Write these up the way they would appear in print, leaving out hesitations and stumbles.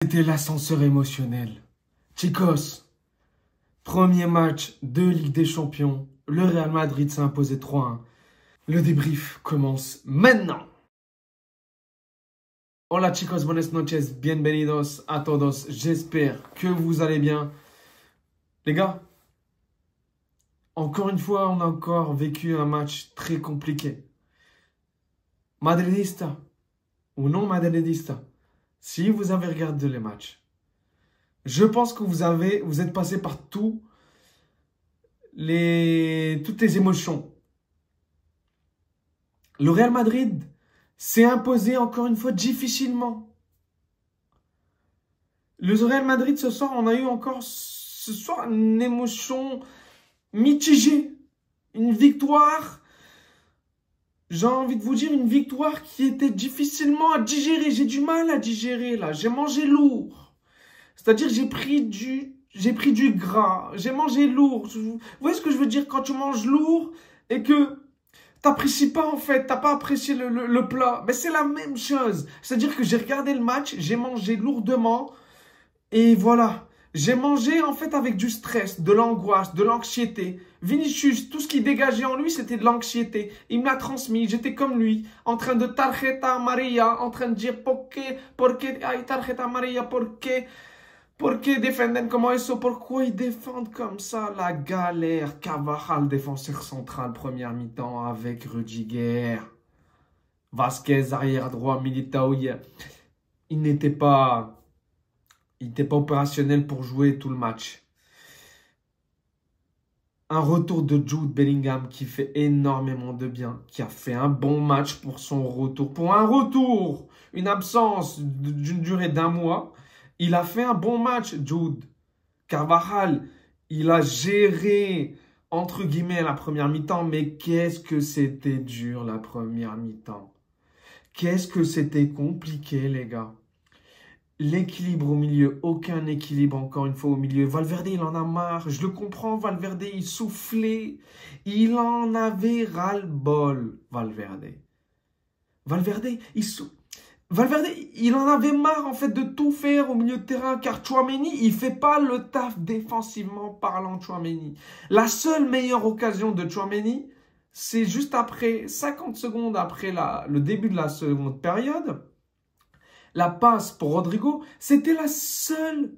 C'était l'ascenseur émotionnel. Chicos, premier match de Ligue des Champions. Le Real Madrid s'est imposé 3-1. Le débrief commence maintenant. Hola chicos, buenas noches, bienvenidos a todos. J'espère que vous allez bien. Les gars, encore une fois, on a encore vécu un match très compliqué. Madridista ou non madridista, si vous avez regardé les matchs, je pense que vous êtes passé par toutes les émotions. Le Real Madrid s'est imposé encore une fois difficilement. Le Real Madrid ce soir, on a eu encore ce soir une émotion mitigée. Une victoire, j'ai envie de vous dire, une victoire qui était difficilement à digérer. J'ai du mal à digérer là, j'ai mangé lourd. C'est-à-dire j'ai pris du gras, j'ai mangé lourd. Vous voyez ce que je veux dire quand tu manges lourd et que t'apprécies pas en fait, t'as pas apprécié le plat. Mais c'est la même chose. C'est-à-dire que j'ai regardé le match, j'ai mangé lourdement et voilà. J'ai mangé en fait avec du stress, de l'angoisse, de l'anxiété. Vinicius, tout ce qui dégageait en lui, c'était de l'anxiété. Il me l'a transmis, j'étais comme lui, en train de tarjeta amarilla, en train de dire porque hay tarjeta amarilla, porque défendent comme ça, pourquoi ils défendent comme ça, la galère. Carvajal, défenseur central, première mi-temps avec Rudiger. Vasquez, arrière droit, Militao, il n'était pas opérationnel pour jouer tout le match. Un retour de Jude Bellingham qui fait énormément de bien, qui a fait un bon match pour son retour. Pour un retour, une absence d'une durée d'un mois, il a fait un bon match, Jude. Carvajal, il a géré, entre guillemets, la première mi-temps, mais qu'est-ce que c'était dur la première mi-temps. Qu'est-ce que c'était compliqué, les gars. L'équilibre au milieu, aucun équilibre encore une fois au milieu. Valverde, il en a marre, je le comprends, Valverde, il soufflait, il en avait ras-le-bol, Valverde, il en avait marre en fait de tout faire au milieu de terrain, car Tchouaméni, il fait pas le taf défensivement parlant, Tchouaméni. La seule meilleure occasion de Tchouaméni, c'est juste après, 50 secondes après le début de la seconde période. La passe pour Rodrigo, c'était la seule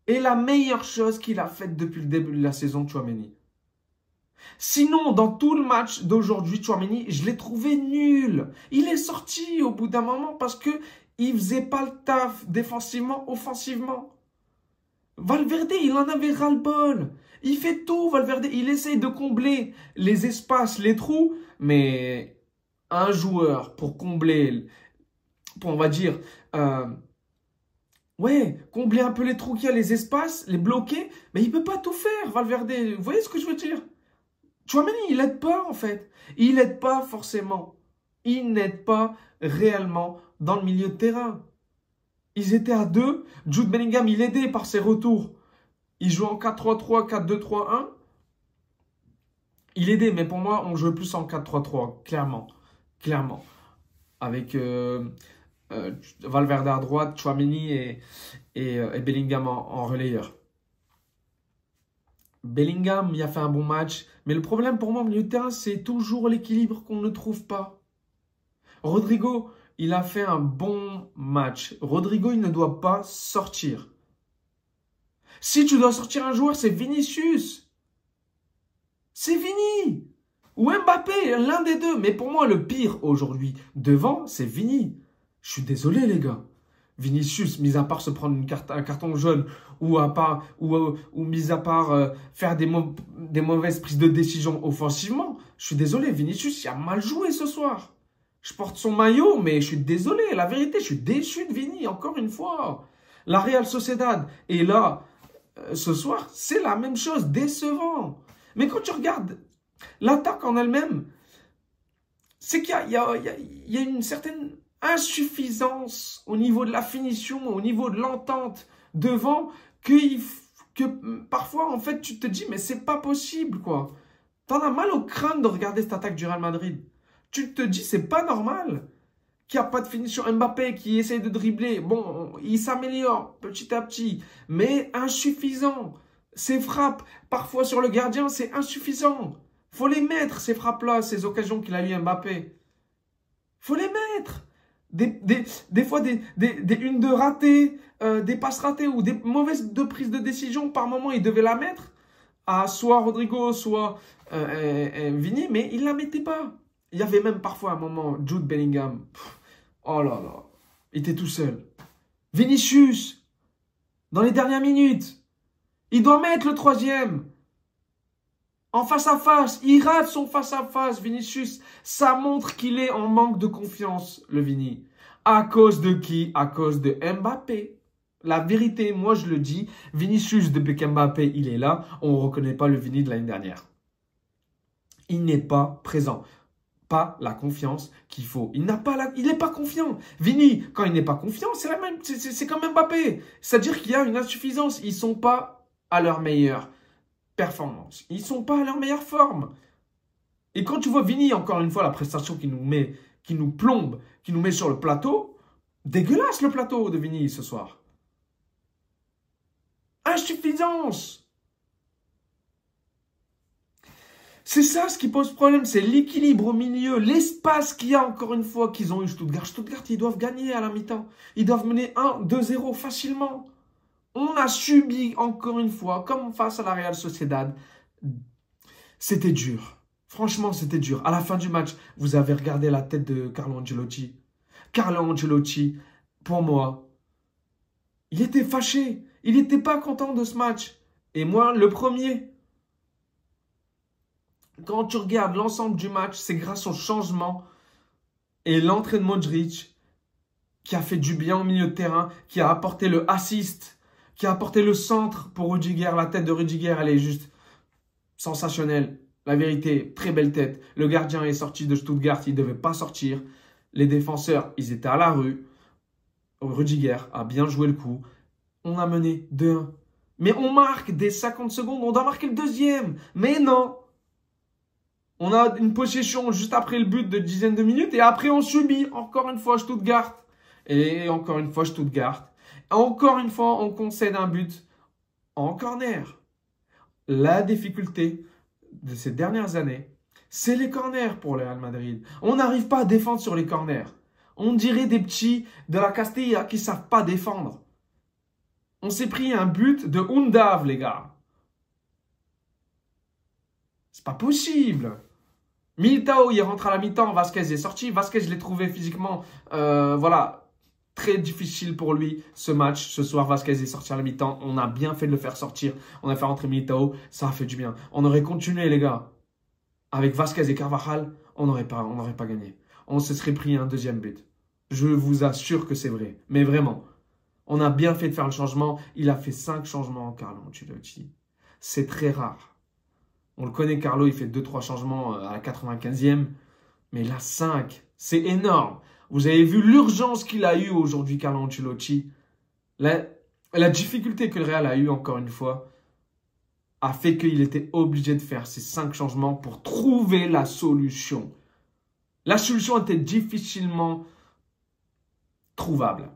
et la meilleure chose qu'il a faite depuis le début de la saison, Tchouaméni. Sinon, dans tout le match d'aujourd'hui, Tchouaméni, je l'ai trouvé nul. Il est sorti au bout d'un moment parce que il faisait pas le taf défensivement, offensivement. Valverde, il en avait ras-le-bol. Il fait tout, Valverde. Il essaye de combler les espaces, les trous, mais un joueur pour combler, on va dire, combler un peu les trous qu'il y a, les espaces, les bloquer, mais il peut pas tout faire, Valverde. Vous voyez ce que je veux dire? Tchouaméni, il n'aide pas, en fait. Il n'aide pas forcément. Il n'aide pas réellement dans le milieu de terrain. Ils étaient à deux. Jude Bellingham, il aidait par ses retours. Il jouait en 4-3-3, 4-2-3-1. Il aidait, mais pour moi, on jouait plus en 4-3-3, clairement. Clairement. Avec Valverde à droite, Tchouaméni et Bellingham en relayeur. Bellingham, il a fait un bon match. Mais le problème pour moi au milieu de terrain, c'est toujours l'équilibre qu'on ne trouve pas. Rodrigo, il a fait un bon match. Rodrigo, il ne doit pas sortir. Si tu dois sortir un joueur, c'est Vinicius. C'est Vini. Ou Mbappé, l'un des deux. Mais pour moi, le pire aujourd'hui devant, c'est Vini. Je suis désolé, les gars. Vinicius, mis à part se prendre un carton jaune ou mis à part faire des mauvaises prises de décision offensivement, je suis désolé, Vinicius, il a mal joué ce soir. Je porte son maillot, mais je suis désolé, la vérité, je suis déçu de Vini, encore une fois. La Real Sociedad est là ce soir, c'est la même chose, décevant. Mais quand tu regardes l'attaque en elle-même, c'est qu'il y a une certaine insuffisance au niveau de la finition, au niveau de l'entente devant, que parfois, en fait, tu te dis, mais c'est pas possible, quoi. T'en as mal au crâne de regarder cette attaque du Real Madrid. Tu te dis, c'est pas normal. qui n'a pas de finition. Mbappé qui essaye de dribbler. Bon, il s'améliore petit à petit, mais insuffisant. Ses frappes, parfois sur le gardien, c'est insuffisant. Faut les mettre, ces frappes-là, ces occasions qu'il a eu Mbappé. Faut les mettre. Des fois, des une de ratées, des passes ratées ou des mauvaises prises de décision. Par moment, il devait la mettre à soit Rodrigo, soit Vini, mais il ne la mettait pas. Il y avait même parfois un moment, Jude Bellingham. Oh là là, il était tout seul. Vinicius, dans les dernières minutes, il doit mettre le troisième. En face à face, il rate son face à face, Vinicius. Ça montre qu'il est en manque de confiance, le Vini. À cause de qui? À cause de Mbappé. La vérité, moi je le dis, Vinicius, depuis qu'Mbappé il est là, on ne reconnaît pas le Vini de l'année dernière. Il n'est pas présent. Pas la confiance qu'il faut. Il n'est pas confiant. Vini, quand il n'est pas confiant, c'est la même, c'est comme Mbappé. C'est-à-dire qu'il y a une insuffisance. Ils ne sont pas à leur meilleure performance. Ils ne sont pas à leur meilleure forme. Et quand tu vois Vini, encore une fois, la prestation qu'il nous met, qui nous plombe, qui nous met sur le plateau, dégueulasse le plateau de Vini ce soir. Insuffisance. C'est ça ce qui pose problème, c'est l'équilibre au milieu, l'espace qu'il y a encore une fois qu'ils ont eu Stuttgart. Stuttgart, ils doivent gagner à la mi-temps. Ils doivent mener 1-2-0 facilement. On a subi encore une fois, comme face à la Real Sociedad. C'était dur. Franchement, c'était dur. À la fin du match, vous avez regardé la tête de Carlo Ancelotti. Carlo Ancelotti, pour moi, il était fâché. Il n'était pas content de ce match. Et moi, le premier. Quand tu regardes l'ensemble du match, c'est grâce au changement et l'entrée de Modric qui a fait du bien au milieu de terrain, qui a apporté le assist, qui a apporté le centre pour Rudiger. La tête de Rudiger, elle est juste sensationnelle. La vérité, très belle tête. Le gardien est sorti de Stuttgart, il ne devait pas sortir. Les défenseurs, ils étaient à la rue. Rudiger a bien joué le coup. On a mené 2-1. Mais on marque dès 50 secondes, on doit marquer le deuxième. Mais non. On a une possession juste après le but de dizaines de minutes et après on subit encore une fois Stuttgart. Et encore une fois Stuttgart. Encore une fois, on concède un but en corner. La difficulté de ces dernières années, c'est les corners pour le Real Madrid. On n'arrive pas à défendre sur les corners. On dirait des petits de la Castilla qui ne savent pas défendre. On s'est pris un but de Undav, les gars. C'est pas possible. Militao, il rentre à la mi-temps, Vasquez est sorti. Vasquez, je l'ai trouvé physiquement, voilà, très difficile pour lui ce match. Ce soir, Vasquez est sorti à la mi-temps. On a bien fait de le faire sortir. On a fait rentrer Militao, ça a fait du bien. On aurait continué, les gars. Avec Vasquez et Carvajal, on n'aurait pas gagné. On se serait pris un deuxième but. Je vous assure que c'est vrai. Mais vraiment, on a bien fait de faire le changement. Il a fait 5 changements, Carlo Ancelotti. C'est très rare. On le connaît, Carlo, il fait 2-3 changements à la 95e. Mais là, 5, c'est énorme. Vous avez vu l'urgence qu'il a eue aujourd'hui, Carlo Ancelotti. La difficulté que le Real a eue, encore une fois, a fait qu'il était obligé de faire ces 5 changements pour trouver la solution. La solution était difficilement trouvable.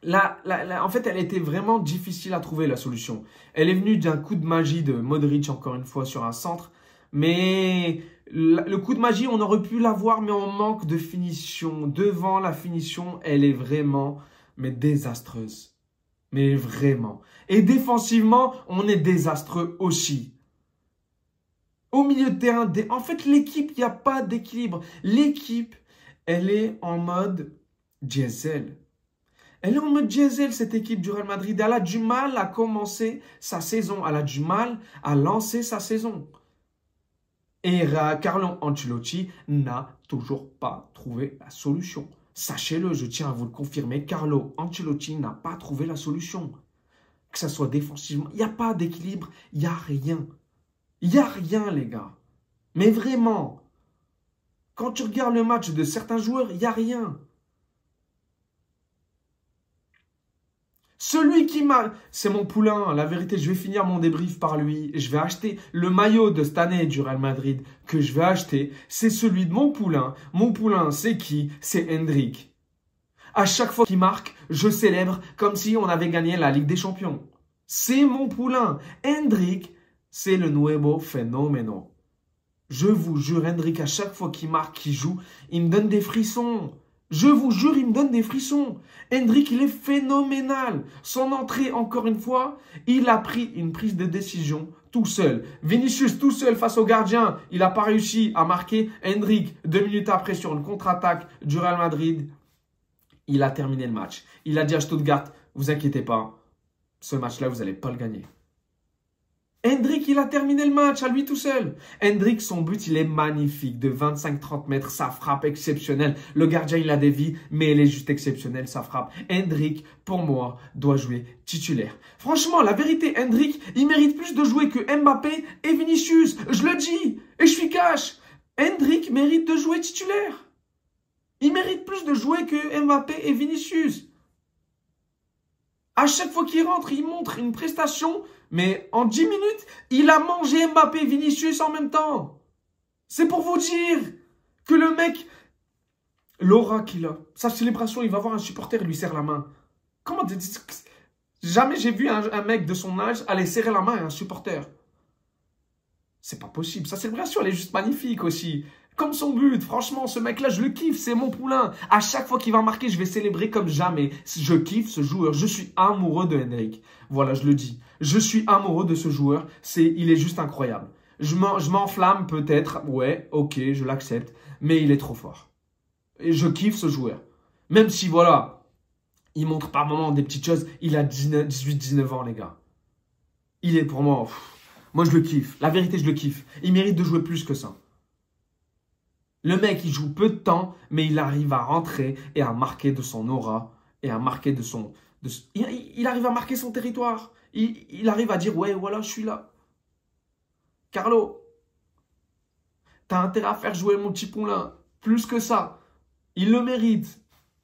En fait, elle était vraiment difficile à trouver, la solution. Elle est venue d'un coup de magie de Modric, encore une fois, sur un centre. Mais le coup de magie, on aurait pu l'avoir, mais on manque de finition. Devant la finition, elle est vraiment désastreuse. Mais vraiment. Et défensivement, on est désastreux aussi. Au milieu de terrain, en fait, l'équipe, il n'y a pas d'équilibre. L'équipe, elle est en mode diesel. Elle est en mode diesel, cette équipe du Real Madrid. Elle a du mal à commencer sa saison. Elle a du mal à lancer sa saison. Et Carlo Ancelotti n'a toujours pas trouvé la solution. Sachez-le, je tiens à vous le confirmer, Carlo Ancelotti n'a pas trouvé la solution. Que ce soit défensivement, il n'y a pas d'équilibre, il n'y a rien. Il n'y a rien, les gars. Mais vraiment, quand tu regardes le match de certains joueurs, il n'y a rien. Celui qui m'a... C'est mon poulain. La vérité, je vais finir mon débrief par lui. Je vais acheter le maillot de cette année du Real Madrid que je vais acheter. C'est celui de mon poulain. Mon poulain, c'est qui? C'est Endrick. À chaque fois qu'il marque, je célèbre comme si on avait gagné la Ligue des Champions. C'est mon poulain. Endrick, c'est le nuevo fenomeno. Je vous jure, Endrick, à chaque fois qu'il marque, qu'il joue, il me donne des frissons. Je vous jure, il me donne des frissons. Endrick, il est phénoménal. Son entrée, encore une fois, il a pris une prise de décision tout seul. Vinicius, tout seul face au gardien, il n'a pas réussi à marquer. Endrick, 2 minutes après, sur une contre-attaque du Real Madrid, il a terminé le match. Il a dit à Stuttgart, vous inquiétez pas, ce match-là, vous n'allez pas le gagner. Endrick, il a terminé le match à lui tout seul. Endrick, son but, il est magnifique. De 25-30 mètres, sa frappe exceptionnelle. Le gardien, il a des vies, mais elle est juste exceptionnelle, sa frappe. Endrick, pour moi, doit jouer titulaire. Franchement, la vérité, Endrick, il mérite plus de jouer que Mbappé et Vinicius. Je le dis, et je suis cash. Endrick mérite de jouer titulaire. Il mérite plus de jouer que Mbappé et Vinicius. À chaque fois qu'il rentre, il montre une prestation, mais en 10 minutes, il a mangé Mbappé et Vinicius en même temps. C'est pour vous dire que le mec, l'aura qu'il a, sa célébration, il va voir un supporter, il lui serre la main. Comment jamais j'ai vu un mec de son âge aller serrer la main à un supporter. C'est pas possible. Sa célébration, elle est juste magnifique aussi. Comme son but, franchement, ce mec-là, je le kiffe, c'est mon poulain. À chaque fois qu'il va marquer, je vais célébrer comme jamais. Je kiffe ce joueur, je suis amoureux de Endrick. Voilà, je le dis. Je suis amoureux de ce joueur, il est juste incroyable. Je m'enflamme peut-être, ouais, ok, je l'accepte, mais il est trop fort. Et je kiffe ce joueur. Même si, voilà, il montre par moments des petites choses, il a 18-19 ans, les gars. Il est pour moi, moi je le kiffe. La vérité, je le kiffe. Il mérite de jouer plus que ça. Le mec, il joue peu de temps, mais il arrive à rentrer et à marquer de son aura et à marquer de son... Il arrive à marquer son territoire. Il arrive à dire, ouais, voilà, je suis là. Carlo, t'as intérêt à faire jouer mon petit poulain. Plus que ça. Il le mérite.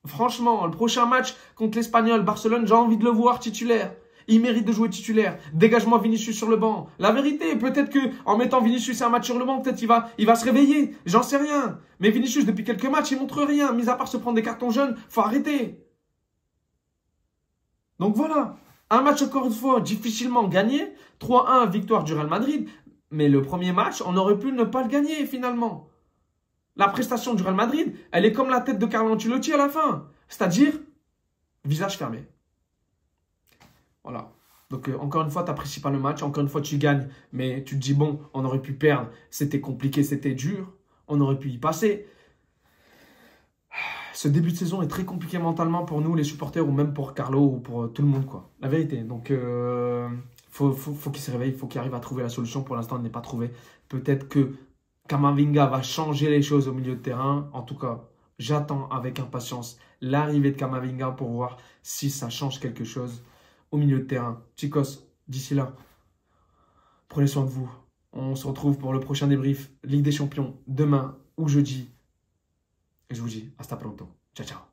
Franchement, le prochain match contre l'Espagnol, Barcelone, j'ai envie de le voir titulaire. Il mérite de jouer titulaire. Dégage-moi Vinicius sur le banc. La vérité, peut-être qu'en mettant Vinicius et un match sur le banc, peut-être il va se réveiller. J'en sais rien. Mais Vinicius, depuis quelques matchs, il montre rien. Mis à part se prendre des cartons jaunes, faut arrêter. Donc voilà. Un match encore une fois difficilement gagné. 3-1, victoire du Real Madrid. Mais le premier match, on aurait pu ne pas le gagner finalement. La prestation du Real Madrid, elle est comme la tête de Carlo Ancelotti à la fin. C'est-à-dire, visage fermé. Voilà. Donc, encore une fois, tu n'apprécies pas le match. Encore une fois, tu gagnes. Mais tu te dis, bon, on aurait pu perdre. C'était compliqué, c'était dur. On aurait pu y passer. Ce début de saison est très compliqué mentalement pour nous, les supporters, ou même pour Carlo, ou pour tout le monde, quoi. La vérité. Donc, faut qu'il se réveille. Il faut qu'il arrive à trouver la solution. Pour l'instant, il n'est pas trouvé. Peut-être que Camavinga va changer les choses au milieu de terrain. En tout cas, j'attends avec impatience l'arrivée de Camavinga pour voir si ça change quelque chose au milieu de terrain. Chicos, d'ici là, prenez soin de vous. On se retrouve pour le prochain débrief Ligue des Champions demain ou jeudi. Et je vous dis hasta pronto. Ciao, ciao.